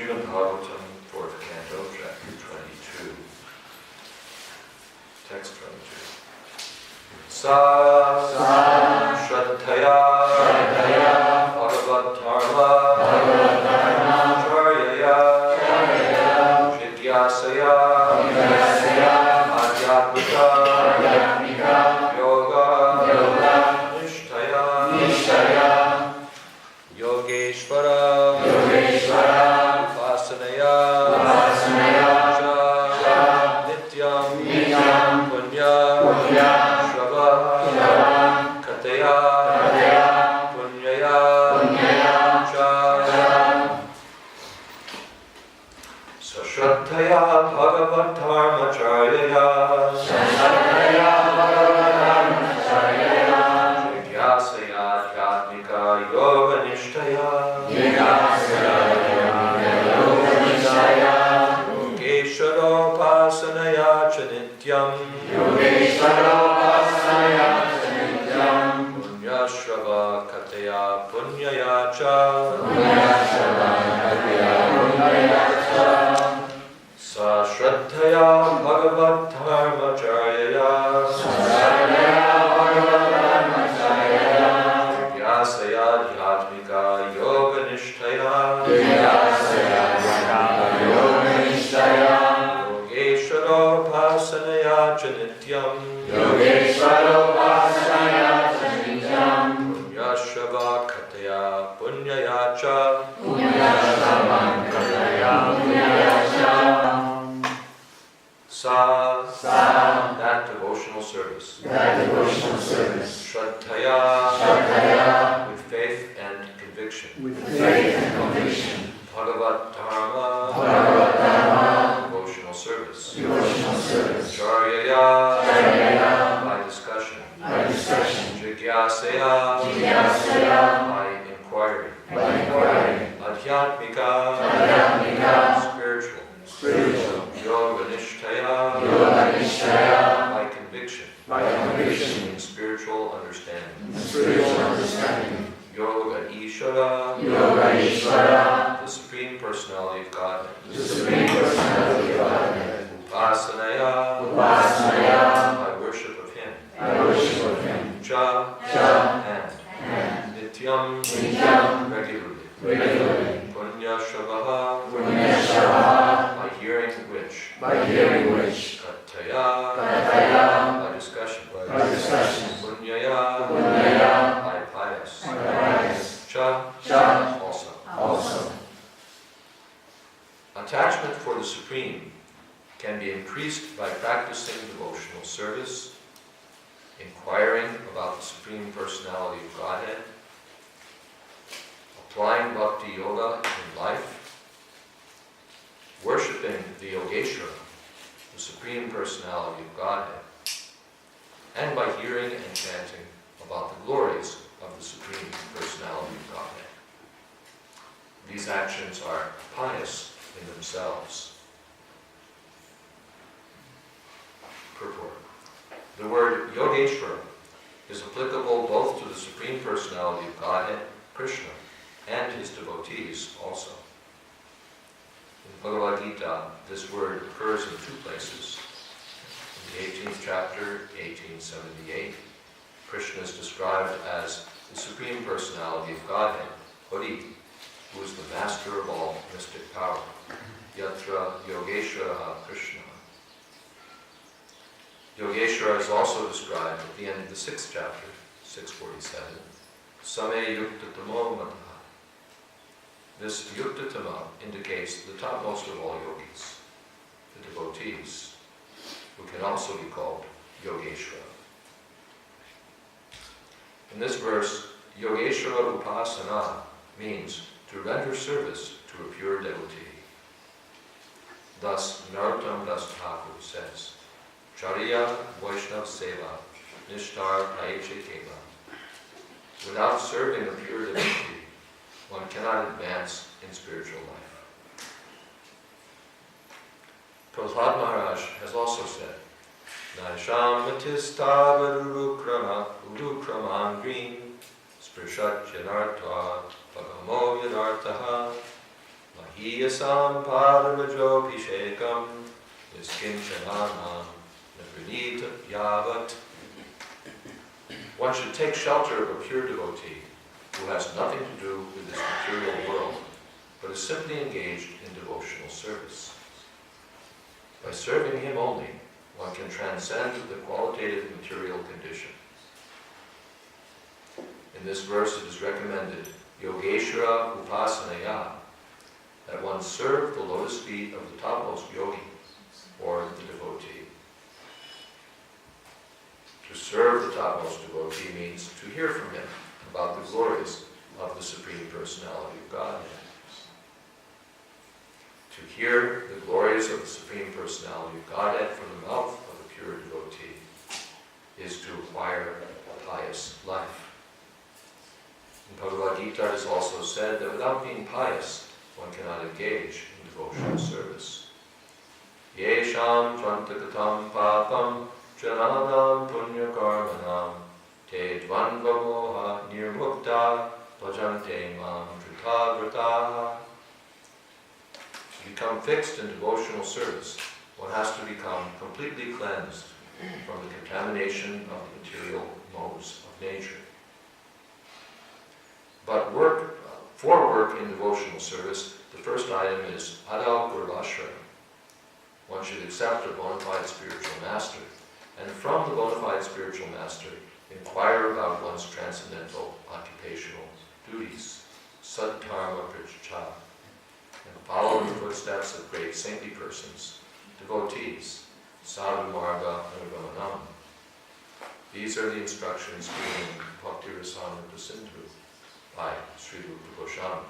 Srimad Bhagavatam, 4th Canto, Chapter 22. Text 22. Sa Shraddhaya Bhagavat-dharma Charyaya Jigyasaya Adhyatmika Yoga Nishtaya Yogeshvara Upasanaya Nityam Punya Kataya Punyaya Cha Sashraddhaya Bhagavat-dharma-charyaya Jigyasaya Adhyatmika Yoga-nishtaya Yogeshwaropasanaya cha nityam Punyashrava Kataya Punyaya Cha Sa Shraddhaya Bhagavat-dharma-charyaya Jigyasaya Adhyatmika Yoga-nishtaya Yogeshwaropasanaya cha nityam Punyashrava Kataya Punyaya Cha Sa that devotional service. Shraddhaya with faith and conviction. Bhagavat-dharma devotional service. Charyaya by discussion. Jigyasaya by inquiry. Adhyatmika spiritual. Yoga-nishtaya by conviction. In spiritual understanding. Yoga-ishvara the Supreme Personality of Godhead. Upasanaya by worship of Him. Cha and Nityam regularly. Punyashravaha by hearing which. Kataya by discussion. Punyaya by pious. Cha also. Attachment for the Supreme can be increased by practicing devotional service, inquiring about the Supreme Personality of Godhead, applying Bhakti Yoga in life, worshipping the Yogeshwara, the Supreme Personality of Godhead, and by hearing and chanting about the glories of the Supreme Personality of Godhead. These actions are pious in themselves. Purport. The word Yogeshwara is applicable both to the Supreme Personality of Godhead, Krishna, and his devotees also. In Bhagavad Gita, this word occurs in two places. In the 18th chapter, 1878, Krishna is described as the Supreme Personality of Godhead, Hari, who is the master of all mystic power. Yatra Yogeshwara Krishna. Yogeshwara is also described at the end of the 6th chapter, 647, Same Yuktatamo Mataha. This Yuktatama indicates the topmost of all yogis, the devotees, who can also be called Yogeshwara. In this verse, Yogeshwara Upasana means to render service to a pure devotee. Thus, Narottam Das Thakur says, Charya Vaishnav Seva Nishtar Prayeche Keva. Without serving a pure devotee, one cannot advance in spiritual life. Prahlad Maharaj has also said, Naisham Udukraman Sprishat Janartva Bhagamo Yadartaha Iyasam paramajopishekam niskinchananam navrinita yavat. One should take shelter of a pure devotee who has nothing to do with this material world, but is simply engaged in devotional service. By serving him only, one can transcend the qualitative material condition. In this verse it is recommended, Yogeshwara Upasanaya, that one serve the lotus feet of the topmost yogi, or the devotee. To serve the topmost devotee means to hear from him about the glories of the Supreme Personality of Godhead. To hear the glories of the Supreme Personality of Godhead from the mouth of a pure devotee is to acquire a pious life. In Bhagavad Gita it is also said that without being pious, one cannot engage in devotional service. Yesham tvantakatam papam jananam punya karmanam te dvandva moha nirmukta bhajante mam drita vrtaha. To become fixed in devotional service, one has to become completely cleansed from the contamination of the material modes of nature. But for work in devotional service, the first item is adal gurvashram. One should accept a bona fide spiritual master, and from the bona fide spiritual master, inquire about one's transcendental occupational duties, saddharma pracha, and follow in the footsteps of great saintly persons, devotees, sadhu marga anugamanam. These are the instructions given in Bhakti Rasamrita Sindhu by Sri Rupa Goswami.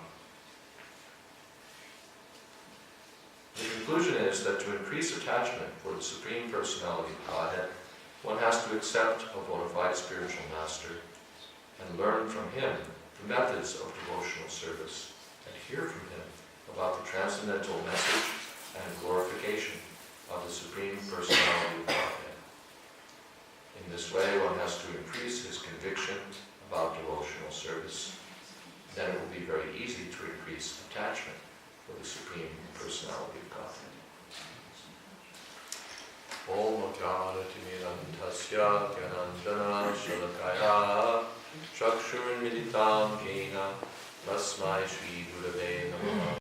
The conclusion is that to increase attachment for the Supreme Personality of Godhead, one has to accept a bona fide spiritual master and learn from him the methods of devotional service and hear from him about the transcendental message and glorification of the Supreme Personality of Godhead. In this way, one has to increase his conviction about devotional service. Then it will be very easy to increase attachment for the Supreme Personality of Godhead. Om Jnanati Mirantasya Gyananjana Shalakaya Chakshur Militam Jena Tasmai Shri Gurave Namaha.